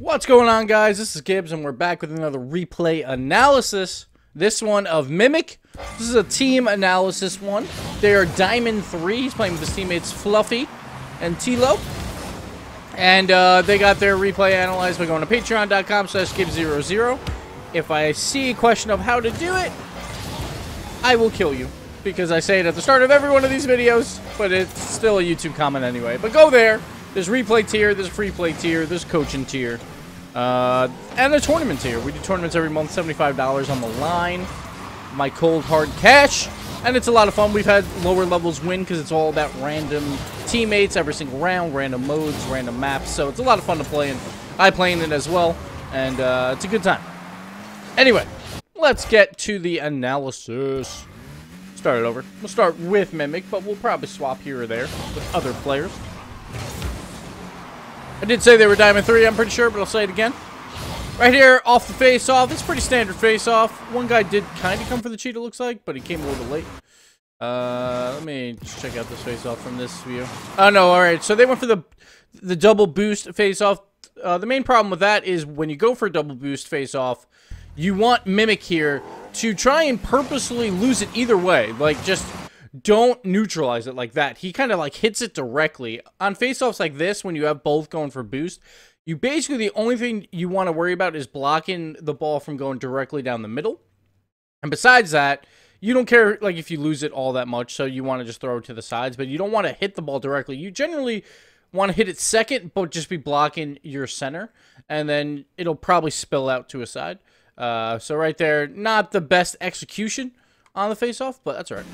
What's going on, guys? This is Gibbs, and we're back with another replay analysis. This one of Mimic. This is a team analysis one. They are Diamond 3. He's playing with his teammates Fluffy and Tilo. And they got their replay analyzed by going to patreon.com/Gibbs00. If I see a question of how to do it, I will kill you. Because I say it at the start of every one of these videos, but it's still a YouTube comment anyway. But go there. There's replay tier, there's free play tier, there's coaching tier, and a tournament tier. We do tournaments every month, $75 on the line. My cold hard cash, and it's a lot of fun. We've had lower levels win because it's all about random teammates every single round, random modes, random maps. So it's a lot of fun to play, and I play in it as well, and it's a good time. Anyway, let's get to the analysis. Start it over. We'll start with Mimic, but we'll probably swap here or there with other players. I did say they were Diamond 3, I'm pretty sure, but I'll say it again. Right here, off the face-off. It's pretty standard face-off. One guy did kind of come for the cheat, it looks like, but he came a little late. Let me just check out this face-off from this view. Oh, no, alright. So they went for the double boost face-off. The main problem with that is when you go for a double boost face-off, you want Mimic here to try and purposely lose it either way. Like, just don't neutralize it like that. He kind of like hits it directly. On face-offs like this, when you have both going for boost, you basically, the only thing you want to worry about is blocking the ball from going directly down the middle. And besides that, you don't care like if you lose it all that much, so you want to just throw it to the sides, but you don't want to hit the ball directly. You generally want to hit it second, but just be blocking your center, and then it'll probably spill out to a side. So right there, not the best execution on the face-off, but that's all right.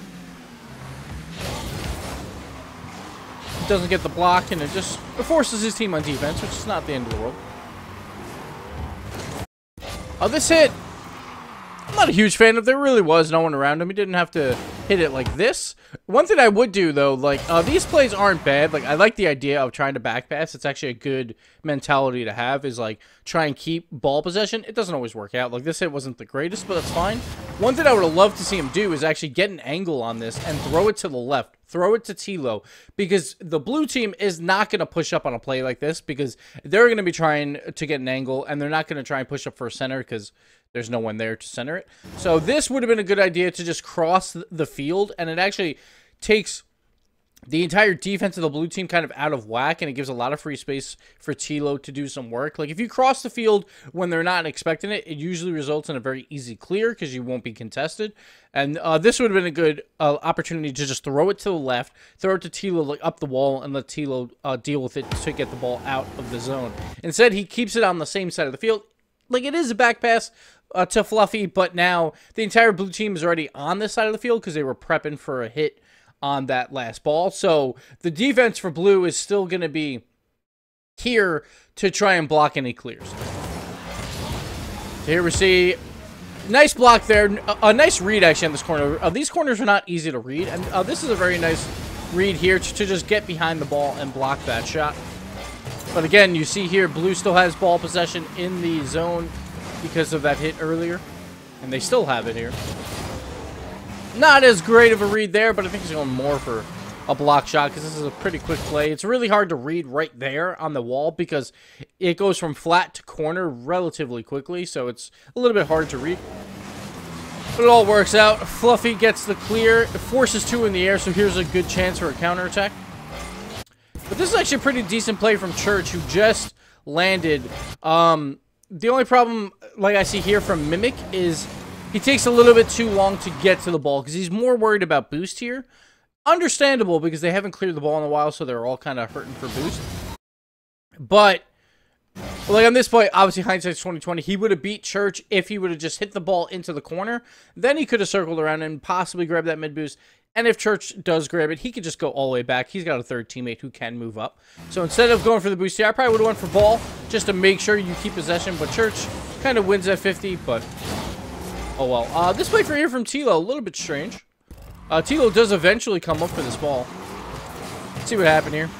Doesn't get the block, and it forces his team on defense, which is not the end of the world. Oh, this hit, I'm not a huge fan of. There really was no one around him. He didn't have to hit it like this. One thing I would do, though, like, these plays aren't bad. Like, I like the idea of trying to back pass. It's actually a good mentality to have, is, like, try and keep ball possession. It doesn't always work out. Like, this hit wasn't the greatest, but that's fine. One thing I would have loved to see him do is actually get an angle on this and throw it to the left. Throw it to Tilo, because the blue team is not going to push up on a play like this, because they're going to be trying to get an angle, and they're not going to try and push up for a center because there's no one there to center it. So this would have been a good idea to just cross the field, and it actually takes the entire defense of the blue team kind of out of whack, and it gives a lot of free space for Tilo to do some work. Like, if you cross the field when they're not expecting it, it usually results in a very easy clear because you won't be contested. And this would have been a good opportunity to just throw it to the left, throw it to Tilo like up the wall, and let Tilo deal with it to get the ball out of the zone. Instead, he keeps it on the same side of the field. Like, it is a back pass to Fluffy, but now the entire blue team is already on this side of the field because they were prepping for a hit on that last ball. So the defense for blue is still going to be here to try and block any clears. So here we see nice block there. A nice read actually on this corner. These corners are not easy to read, and this is a very nice read here to just get behind the ball and block that shot. But again, you see here, blue still has ball possession in the zone because of that hit earlier, and they still have it here. Not as great of a read there, but I think he's going more for a block shot because this is a pretty quick play. It's really hard to read right there on the wall because it goes from flat to corner relatively quickly, so it's a little bit hard to read. But it all works out. Fluffy gets the clear. It forces two in the air, so here's a good chance for a counterattack. But this is actually a pretty decent play from Church, who just landed. The only problem, like I see here from Mimic, is he takes a little bit too long to get to the ball because he's more worried about boost here. Understandable, because they haven't cleared the ball in a while, so they're all kind of hurting for boost. But, like on this play, obviously hindsight's 20/20. He would have beat Church if he would have just hit the ball into the corner. Then he could have circled around and possibly grabbed that mid boost. And if Church does grab it, he could just go all the way back. He's got a third teammate who can move up. So instead of going for the boost here, I probably would have went for ball just to make sure you keep possession. But Church kind of wins at 50, but oh well. This play for here from Tilo, a little bit strange. Tilo does eventually come up for this ball. Let's see what happened here.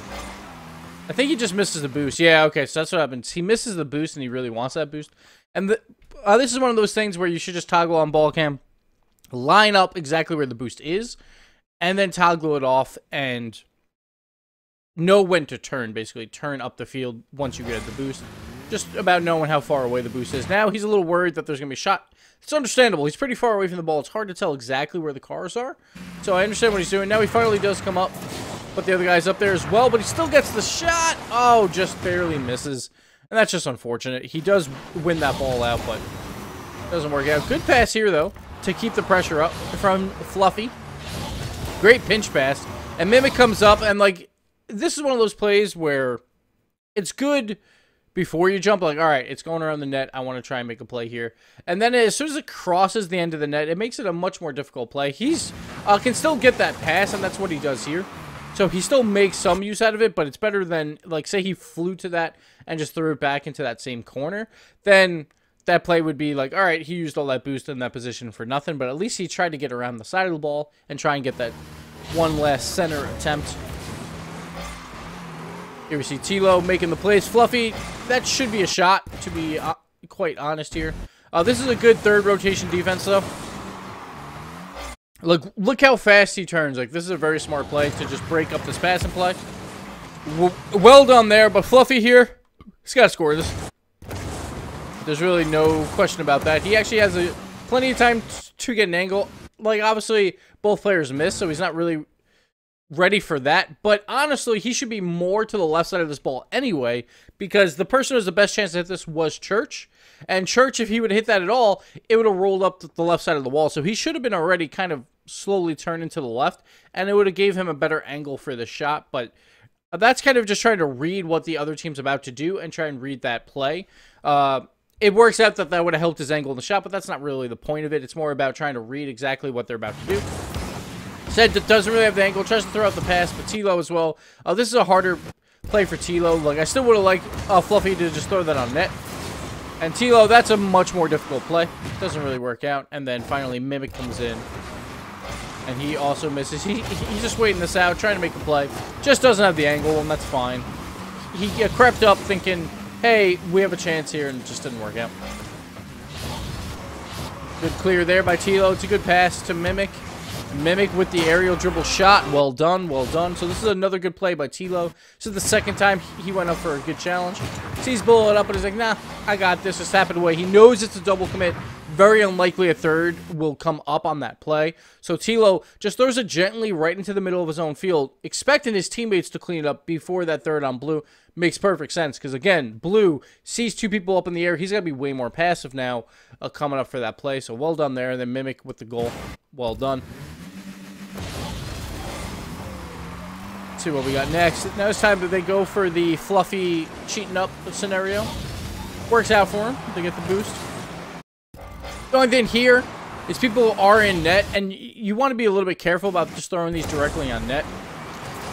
I think he just misses the boost. Yeah, okay, so that's what happens. He misses the boost, and he really wants that boost. And this is one of those things where you should just toggle on ball cam, line up exactly where the boost is, and then toggle it off and know when to turn, basically. Turn up the field once you get the boost. just about knowing how far away the boost is. Now he's a little worried that there's going to be a shot. It's understandable. He's pretty far away from the ball. It's hard to tell exactly where the cars are. So I understand what he's doing. Now he finally does come up. But the other guy's up there as well. But he still gets the shot. Oh, just barely misses. And that's just unfortunate. He does win that ball out, but it doesn't work out. Good pass here, though, to keep the pressure up from Fluffy. Great pinch pass. And Mimic comes up, and, like, this is one of those plays where it's good before you jump. Like, all right, it's going around the net. I want to try and make a play here. And then as soon as it crosses the end of the net, it makes it a much more difficult play. He's can still get that pass, and that's what he does here. So he still makes some use out of it, but it's better than, like, say he flew to that and just threw it back into that same corner. Then that play would be like, all right, he used all that boost in that position for nothing, but at least he tried to get around the side of the ball and try and get that one last center attempt. Here we see Tilo making the plays. Fluffy, that should be a shot, to be quite honest here. This is a good third rotation defense, though. Look how fast he turns. Like, this is a very smart play to just break up this passing play. Well done there, but Fluffy here, he's got to score this. There's really no question about that. He actually has plenty of time to get an angle. Like, obviously, both players missed, so he's not really ready for that. But honestly, he should be more to the left side of this ball anyway, because the person who has the best chance to hit this was Church. And Church, if he would have hit that at all, it would have rolled up the left side of the wall. So he should have been already kind of slowly turning to the left, and it would have gave him a better angle for the shot. But that's kind of just trying to read what the other team's about to do and try and read that play. It works out that that would have helped his angle in the shot, but that's not really the point of it. It's more about trying to read exactly what they're about to do. Said that doesn't really have the angle, tries to throw out the pass, but Tilo as well. This is a harder play for Tilo. Like, I still would have liked Fluffy to just throw that on net. And Tilo, that's a much more difficult play. Doesn't really work out. And then finally, Mimic comes in. And he also misses. He's just waiting this out, trying to make a play. Just doesn't have the angle, and that's fine. He crept up thinking, hey, we have a chance here, and it just didn't work out. Good clear there by Tilo. It's a good pass to Mimic. Mimic with the aerial dribble shot. Well done, well done. So this is another good play by Tilo. This is the second time he went up for a good challenge. Sees bullet up, but he's like, nah, I got this. Just tap it away. He knows it's a double commit. Very unlikely a third will come up on that play. So Tilo just throws it gently right into the middle of his own field, expecting his teammates to clean it up before that third on Blue. Makes perfect sense, because again, Blue sees two people up in the air. He's got to be way more passive now coming up for that play. So well done there. And then Mimic with the goal. Well done. Let's see what we got next. Now it's time that they go for the Fluffy cheating up scenario. Works out for him. They get the boost. The only thing here is people are in net, and you want to be a little bit careful about just throwing these directly on net.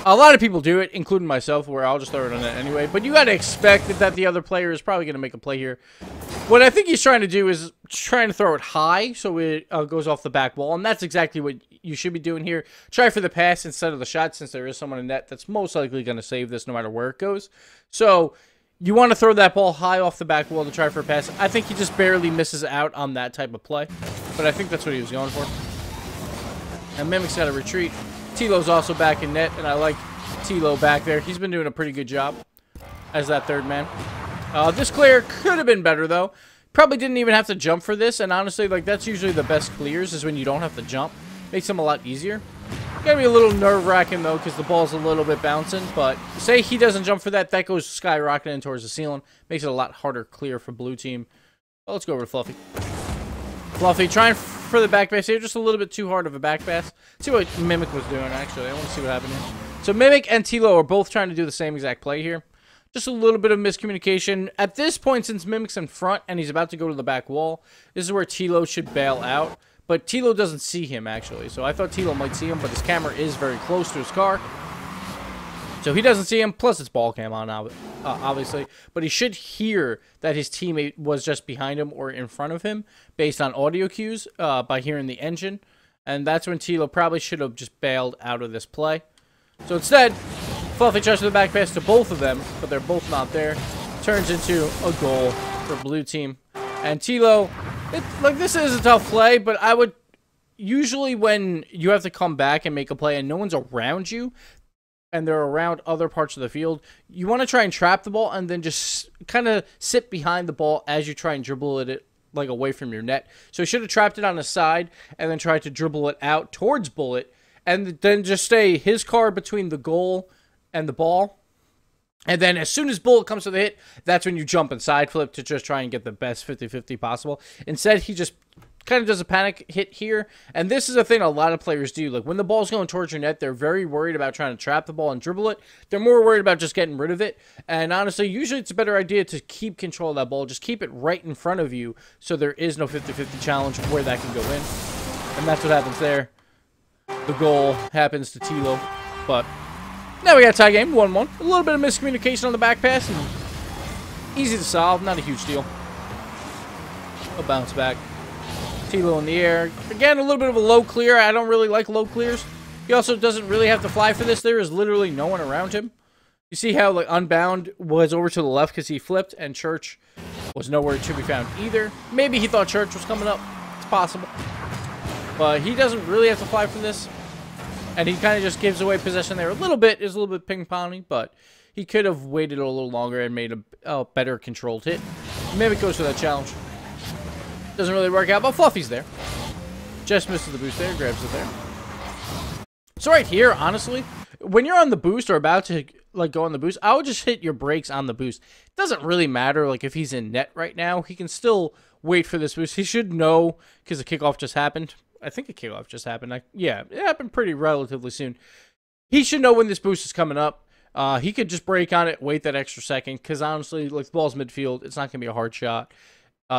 A lot of people do it, including myself, where I'll just throw it on net anyway. But you got to expect that the other player is probably going to make a play here. What I think he's trying to do is trying to throw it high so it goes off the back wall. And that's exactly what you should be doing here. Try for the pass instead of the shot, since there is someone in net that's most likely going to save this no matter where it goes. So you want to throw that ball high off the back wall to try for a pass. I think he just barely misses out on that type of play. But I think that's what he was going for. And Mimic's got to retreat. Tilo's also back in net, and I like Tilo back there. He's been doing a pretty good job as that third man. This clear could have been better, though. Probably didn't even have to jump for this, and honestly, like, that's usually the best clears is when you don't have to jump. Makes them a lot easier. Gotta be a little nerve-wracking, though, because the ball's a little bit bouncing, but say he doesn't jump for that, that goes skyrocketing towards the ceiling. Makes it a lot harder clear for blue team. Well, let's go over to Fluffy. Fluffy trying for the back pass here, just a little bit too hard of a back pass. Let's see what Mimic was doing, actually. I want to see what happened here. So Mimic and Tilo are both trying to do the same exact play here. Just a little bit of miscommunication. At this point, since Mimic's in front and he's about to go to the back wall, this is where Tilo should bail out. But Tilo doesn't see him, actually. So I thought Tilo might see him, but his camera is very close to his car. So he doesn't see him, plus it's ball cam on, obviously. But he should hear that his teammate was just behind him or in front of him, based on audio cues, by hearing the engine. And that's when Tilo probably should have just bailed out of this play. So instead, Fluffy tries to the back pass to both of them, but they're both not there. Turns into a goal for blue team. And Tilo, like, this is a tough play, but I would usually, when you have to come back and make a play and no one's around you, and they're around other parts of the field, you want to try and trap the ball and then just kind of sit behind the ball as you try and dribble it like away from your net. So he should have trapped it on the side and then tried to dribble it out towards Bullet, and then just stay his car between the goal and the ball. And then as soon as Bullet comes to the hit, that's when you jump and side flip to just try and get the best 50-50 possible. Instead, he just kind of does a panic hit here. And this is a thing a lot of players do. Like, when the ball's going towards your net, they're very worried about trying to trap the ball and dribble it. They're more worried about just getting rid of it. And honestly, usually it's a better idea to keep control of that ball. Just keep it right in front of you so there is no 50-50 challenge where that can go in. And that's what happens there. The goal happens to Tilo. But now we got a tie game, 1-1. A little bit of miscommunication on the back pass. And easy to solve, not a huge deal. A bounce back. Tilo in the air. Again, a little bit of a low clear. I don't really like low clears. He also doesn't really have to fly for this. There is literally no one around him. You see how, like, Unbound was over to the left because he flipped, and Church was nowhere to be found either. Maybe he thought Church was coming up. It's possible. But he doesn't really have to fly for this. And he kind of just gives away possession there a little bit. Is a little bit ping-pongy, but he could have waited a little longer and made a better controlled hit. Maybe it goes for that challenge. Doesn't really work out, but Fluffy's there. Just misses the boost there, grabs it there. So right here, honestly, when you're on the boost or about to like go on the boost, I would just hit your brakes on the boost. It doesn't really matter like if he's in net right now. He can still wait for this boost. He should know because the kickoff just happened. I think the kickoff just happened. Yeah, it happened pretty relatively soon. He should know when this boost is coming up. He could just brake on it, wait that extra second, because honestly, like, the ball's midfield, it's not going to be a hard shot.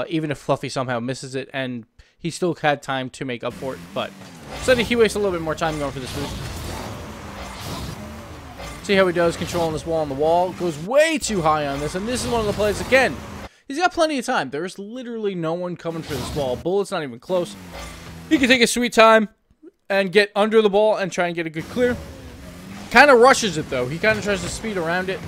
Even if Fluffy somehow misses it, and he still had time to make up for it. But instead, he wastes a little bit more time going for this boost. See how he does, controlling this ball on the wall. Goes way too high on this, and this is one of the plays, again, he's got plenty of time. There's literally no one coming for this ball. Bullet's not even close. He can take his sweet time and get under the ball and try and get a good clear. Kind of rushes it, though. He kind of tries to speed around it.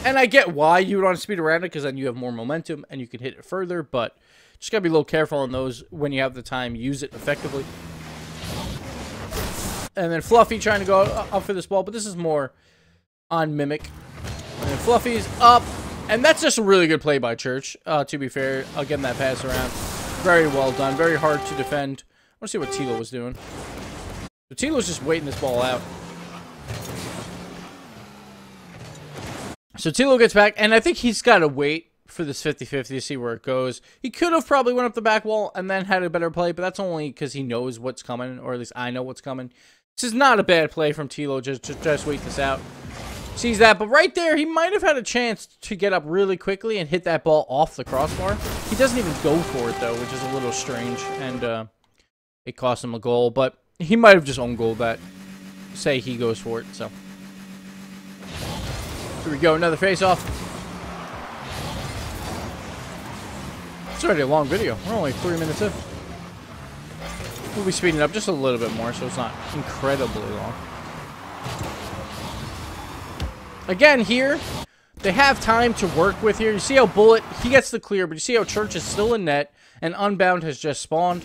And I get why you would want to speed around it, because then you have more momentum and you can hit it further. But just got to be a little careful on those when you have the time. Use it effectively. And then Fluffy trying to go up for this ball, but this is more on Mimic. And then Fluffy's up. And that's just a really good play by Church, to be fair. Getting that pass around. Very well done. Very hard to defend. I want to see what Tilo was doing. So Tilo's just waiting this ball out. So Tilo gets back, and I think he's got to wait for this 50-50 to see where it goes. He could have probably went up the back wall and then had a better play, but that's only because he knows what's coming, or at least I know what's coming. This is not a bad play from Tilo. Just wait this out. Sees that, but right there, he might have had a chance to get up really quickly and hit that ball off the crossbar. He doesn't even go for it, though, which is a little strange, and it cost him a goal, but he might have just own goal that. Say he goes for it, so. Here we go, another face-off. It's already a long video. We're only 3 minutes in. We'll be speeding up just a little bit more, so it's not incredibly long. Again, here, they have time to work with here. You see how Bullet, he gets the clear, but you see how Church is still in net, and Unbound has just spawned.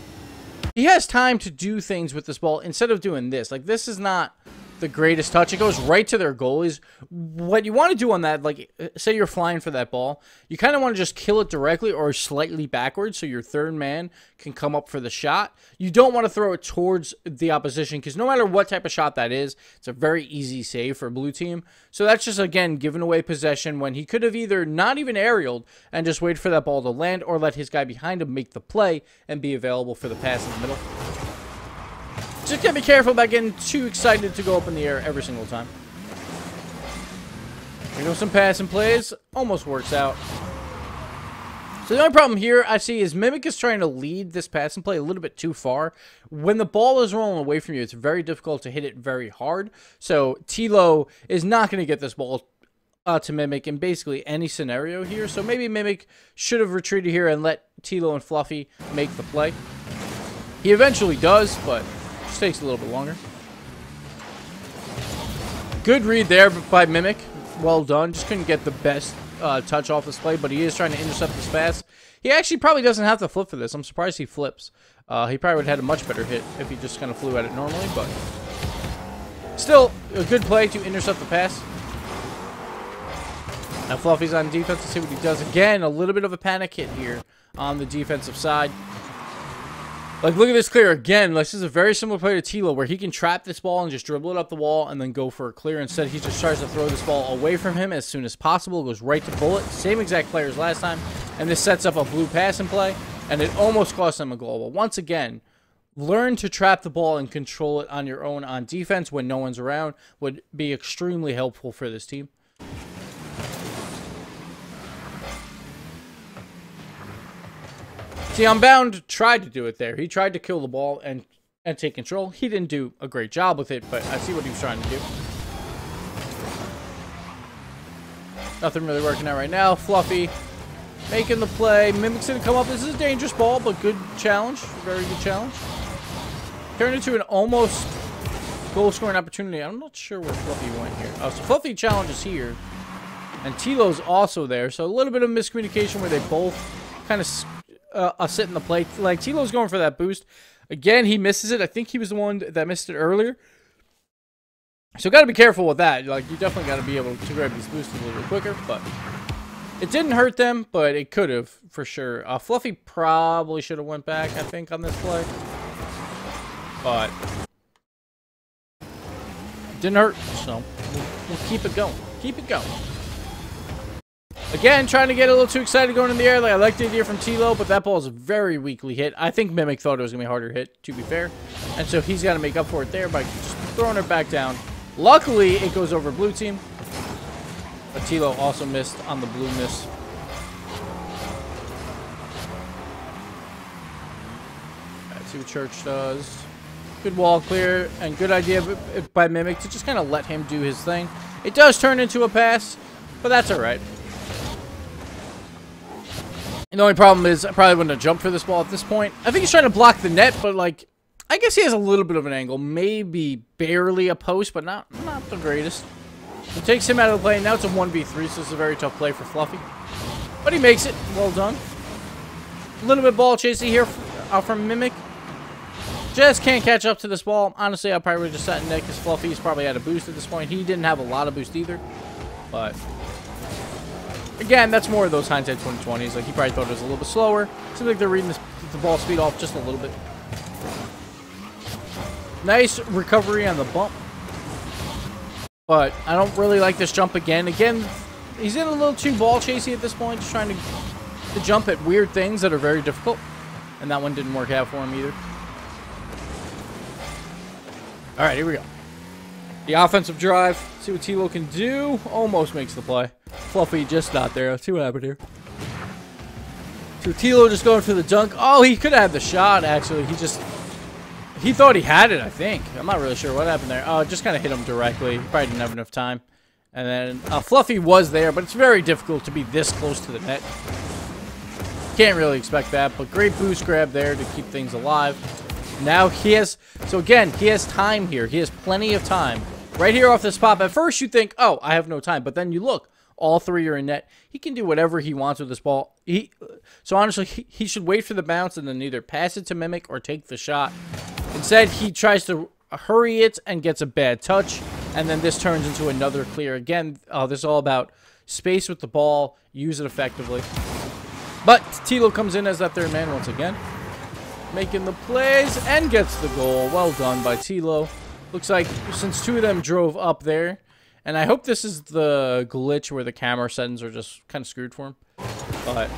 He has time to do things with this ball instead of doing this. Like, this is not the greatest touch. It goes right to their goalies. What you want to do on that, like, say you're flying for that ball, you kind of want to just kill it directly or slightly backwards so your third man can come up for the shot. You don't want to throw it towards the opposition, because no matter what type of shot that is, it's a very easy save for blue team. So that's just, again, giving away possession when he could have either not even aerialed and just waited for that ball to land, or let his guy behind him make the play and be available for the pass in the middle. Just gotta be careful about getting too excited to go up in the air every single time. There go some passing plays. Almost works out. So the only problem here I see is Mimic is trying to lead this passing play a little bit too far. When the ball is rolling away from you, it's very difficult to hit it very hard. So Tilo is not going to get this ball to Mimic in basically any scenario here. So maybe Mimic should have retreated here and let Tilo and Fluffy make the play. He eventually does, but just takes a little bit longer. Good read there by Mimic. Well done. Just couldn't get the best touch off this play, but he is trying to intercept this pass. He actually probably doesn't have to flip for this. I'm surprised he flips. He probably would have had a much better hit if he just kind of flew at it normally, but Still, a good play to intercept the pass. Now Fluffy's on defense. Let's see what he does. Again, a little bit of a panic hit here on the defensive side. Like, look at this clear again. This is a very similar play to Tilo, where he can trap this ball and just dribble it up the wall and then go for a clear. Instead, he just tries to throw this ball away from him as soon as possible. It goes right to Bullet. Same exact player as last time. And this sets up a blue passing play, and it almost cost him a goal. But once again, learn to trap the ball and control it on your own on defense when no one's around would be extremely helpful for this team. See, Unbound tried to do it there. He tried to kill the ball and take control. He didn't do a great job with it, but I see what he was trying to do. Nothing really working out right now. Fluffy making the play. Mimic's going to come up. This is a dangerous ball, but good challenge. Very good challenge. Turned into an almost goal-scoring opportunity. I'm not sure where Fluffy went here. Oh, so Fluffy challenges here. And Tilo's also there. So a little bit of miscommunication where they both kind of sit in the play. Like, Tilo's going for that boost. Again, he misses it. I think he was the one that missed it earlier. So got to be careful with that. Like, you definitely got to be able to grab these boosts a little bit quicker. But it didn't hurt them, but it could have for sure. Fluffy probably should have went back, I think, on this play. But it didn't hurt, so we'll keep it going. Keep it going. Again, trying to get a little too excited going in the air. Like, I like the idea from Tilo, but that ball is very weakly hit. I think Mimic thought it was going to be a harder hit, to be fair. And so he's got to make up for it there by just throwing it back down. Luckily, it goes over blue team. But Tilo also missed on the blue miss. Let's see what Church does. Good wall clear, and good idea by Mimic to just kind of let him do his thing. It does turn into a pass, but that's all right. And the only problem is I probably wouldn't have jumped for this ball at this point. I think he's trying to block the net, but, like, I guess he has a little bit of an angle. Maybe barely a post, but not the greatest. It takes him out of the play. Now it's a 1v3, so this is a very tough play for Fluffy. But he makes it. Well done. A little bit ball chasing here from Mimic. Just can't catch up to this ball. Honestly, I probably would have just sat in net because Fluffy's probably had a boost at this point. He didn't have a lot of boost either. But again, that's more of those hindsight 2020s. Like, he probably thought it was a little bit slower. Seems like they're reading the ball speed off just a little bit. Nice recovery on the bump. But I don't really like this jump again. Again, he's in a little too ball chasey at this point. Just trying to jump at weird things that are very difficult. And that one didn't work out for him either. All right, here we go. The offensive drive. See what Tilo can do. Almost makes the play. Fluffy just not there. Let's see what happened here. So Tilo just going for the dunk. Oh, he could have had the shot, actually. He thought he had it, I think. I'm not really sure what happened there. Oh, just kind of hit him directly. He probably didn't have enough time. And then Fluffy was there, but it's very difficult to be this close to the net. Can't really expect that, but great boost grab there to keep things alive. Now he has, so again, he has time here. He has plenty of time. Right here off this pop, at first you think, oh, I have no time. But then you look, all three are in net. He can do whatever he wants with this ball. So honestly, he should wait for the bounce and then either pass it to Mimic or take the shot. Instead, he tries to hurry it and gets a bad touch. And then this turns into another clear. Again, this is all about space with the ball. Use it effectively. But Tilo comes in as that third man once again. Making the plays and gets the goal. Well done by Tilo. Looks like since two of them drove up there. And I hope this is the glitch where the camera settings are just kind of screwed for him. But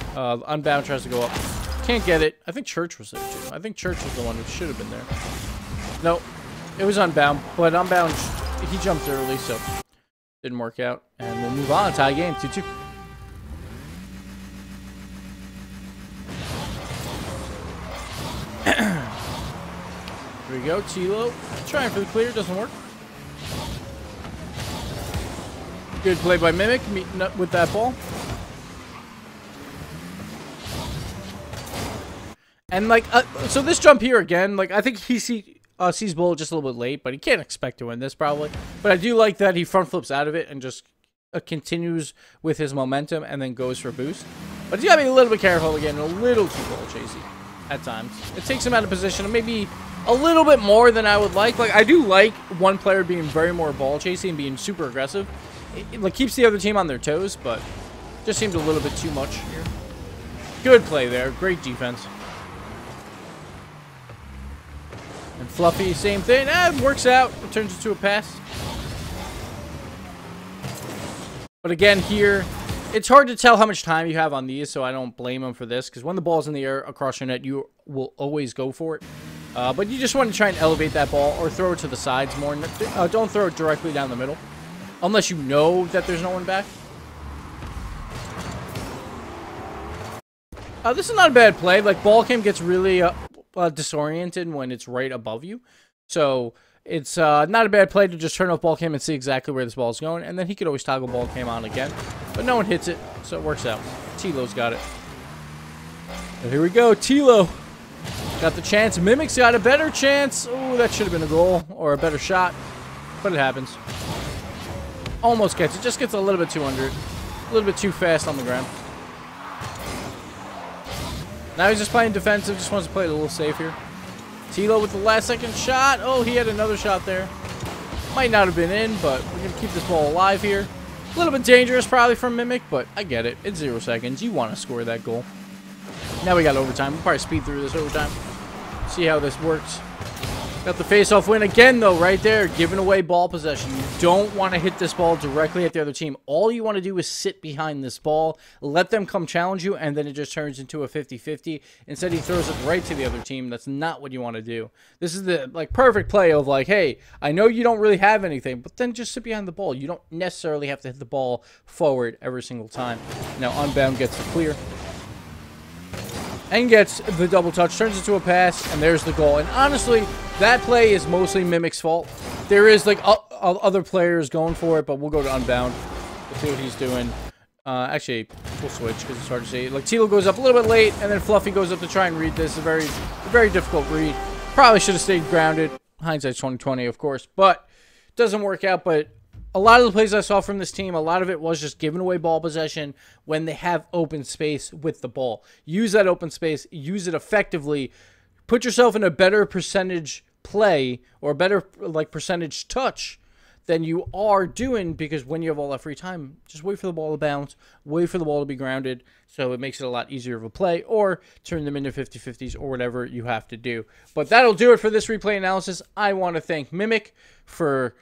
Unbound tries to go up. Can't get it. I think Church was there too. I think Church was the one who should have been there. No, it was Unbound. But Unbound, he jumped early, so didn't work out. And we'll move on. Tie game, 2-2. Here we go, Tilo. Trying for the clear, doesn't work. Good play by Mimic, meeting up with that ball. And like, so this jump here again, like I think he sees Bullet just a little bit late, but he can't expect to win this probably. But I do like that he front flips out of it and just continues with his momentum and then goes for a boost. But you gotta be a little bit careful again, a little too ball chasey. at times. It takes him out of position, maybe a little bit more than I would like. Like, I do like one player being very more ball chasing and being super aggressive. It like, keeps the other team on their toes, but just seems a little bit too much here. Good play there. Great defense. And Fluffy, same thing. It works out. It turns into a pass. But again, here, it's hard to tell how much time you have on these, so I don't blame him for this. Because when the ball's in the air across your net, you will always go for it. But you just want to try and elevate that ball or throw it to the sides more. Don't throw it directly down the middle. Unless you know that there's no one back. This is not a bad play. Like, ball cam gets really disoriented when it's right above you. So, it's not a bad play to just turn off ball cam and see exactly where this ball is going. And then he could always toggle ball cam on again. But no one hits it, so it works out. Tilo's got it. And here we go. Tilo got the chance. Mimic's got a better chance. Oh, that should have been a goal or a better shot. But it happens. Almost gets it. Just gets a little bit too under it. A little bit too fast on the ground. Now he's just playing defensive. Just wants to play it a little safe here. Tilo with the last second shot. Oh, he had another shot there. Might not have been in, but we're going to keep this ball alive here. A little bit dangerous probably from Mimic, but I get it. It's 0 seconds. You want to score that goal. Now we got overtime. We'll probably speed through this overtime. See how this works. Got the face-off win again, though, right there. Giving away ball possession. You don't want to hit this ball directly at the other team. All you want to do is sit behind this ball, let them come challenge you, and then it just turns into a 50-50. Instead, he throws it right to the other team. That's not what you want to do. This is the perfect play of like, hey, I know you don't really have anything, but then just sit behind the ball. You don't necessarily have to hit the ball forward every single time. Now, Unbound gets the clear. And gets the double touch, turns into a pass, and there's the goal. And honestly, that play is mostly Mimic's fault. There is, like, other players going for it, but we'll go to Unbound. We'll see what he's doing. Actually, we'll switch, because it's hard to see. Like, Tilo goes up a little bit late, and then Fluffy goes up to try and read this. A very, very difficult read. Probably should have stayed grounded. Hindsight's 20/20, of course. But, it doesn't work out, but a lot of the plays I saw from this team, a lot of it was just giving away ball possession when they have open space with the ball. Use that open space. Use it effectively. Put yourself in a better percentage play or better like percentage touch than you are doing, because when you have all that free time, just wait for the ball to bounce. Wait for the ball to be grounded. So it makes it a lot easier of a play, or turn them into 50-50s or whatever you have to do. But that'll do it for this replay analysis. I want to thank Mimic for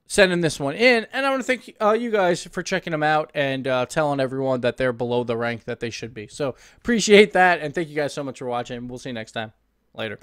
sending this one in, and I want to thank you guys for checking them out and telling everyone that they're below the rank that they should be. So appreciate that, and thank you guys so much for watching. We'll see you next time. Later.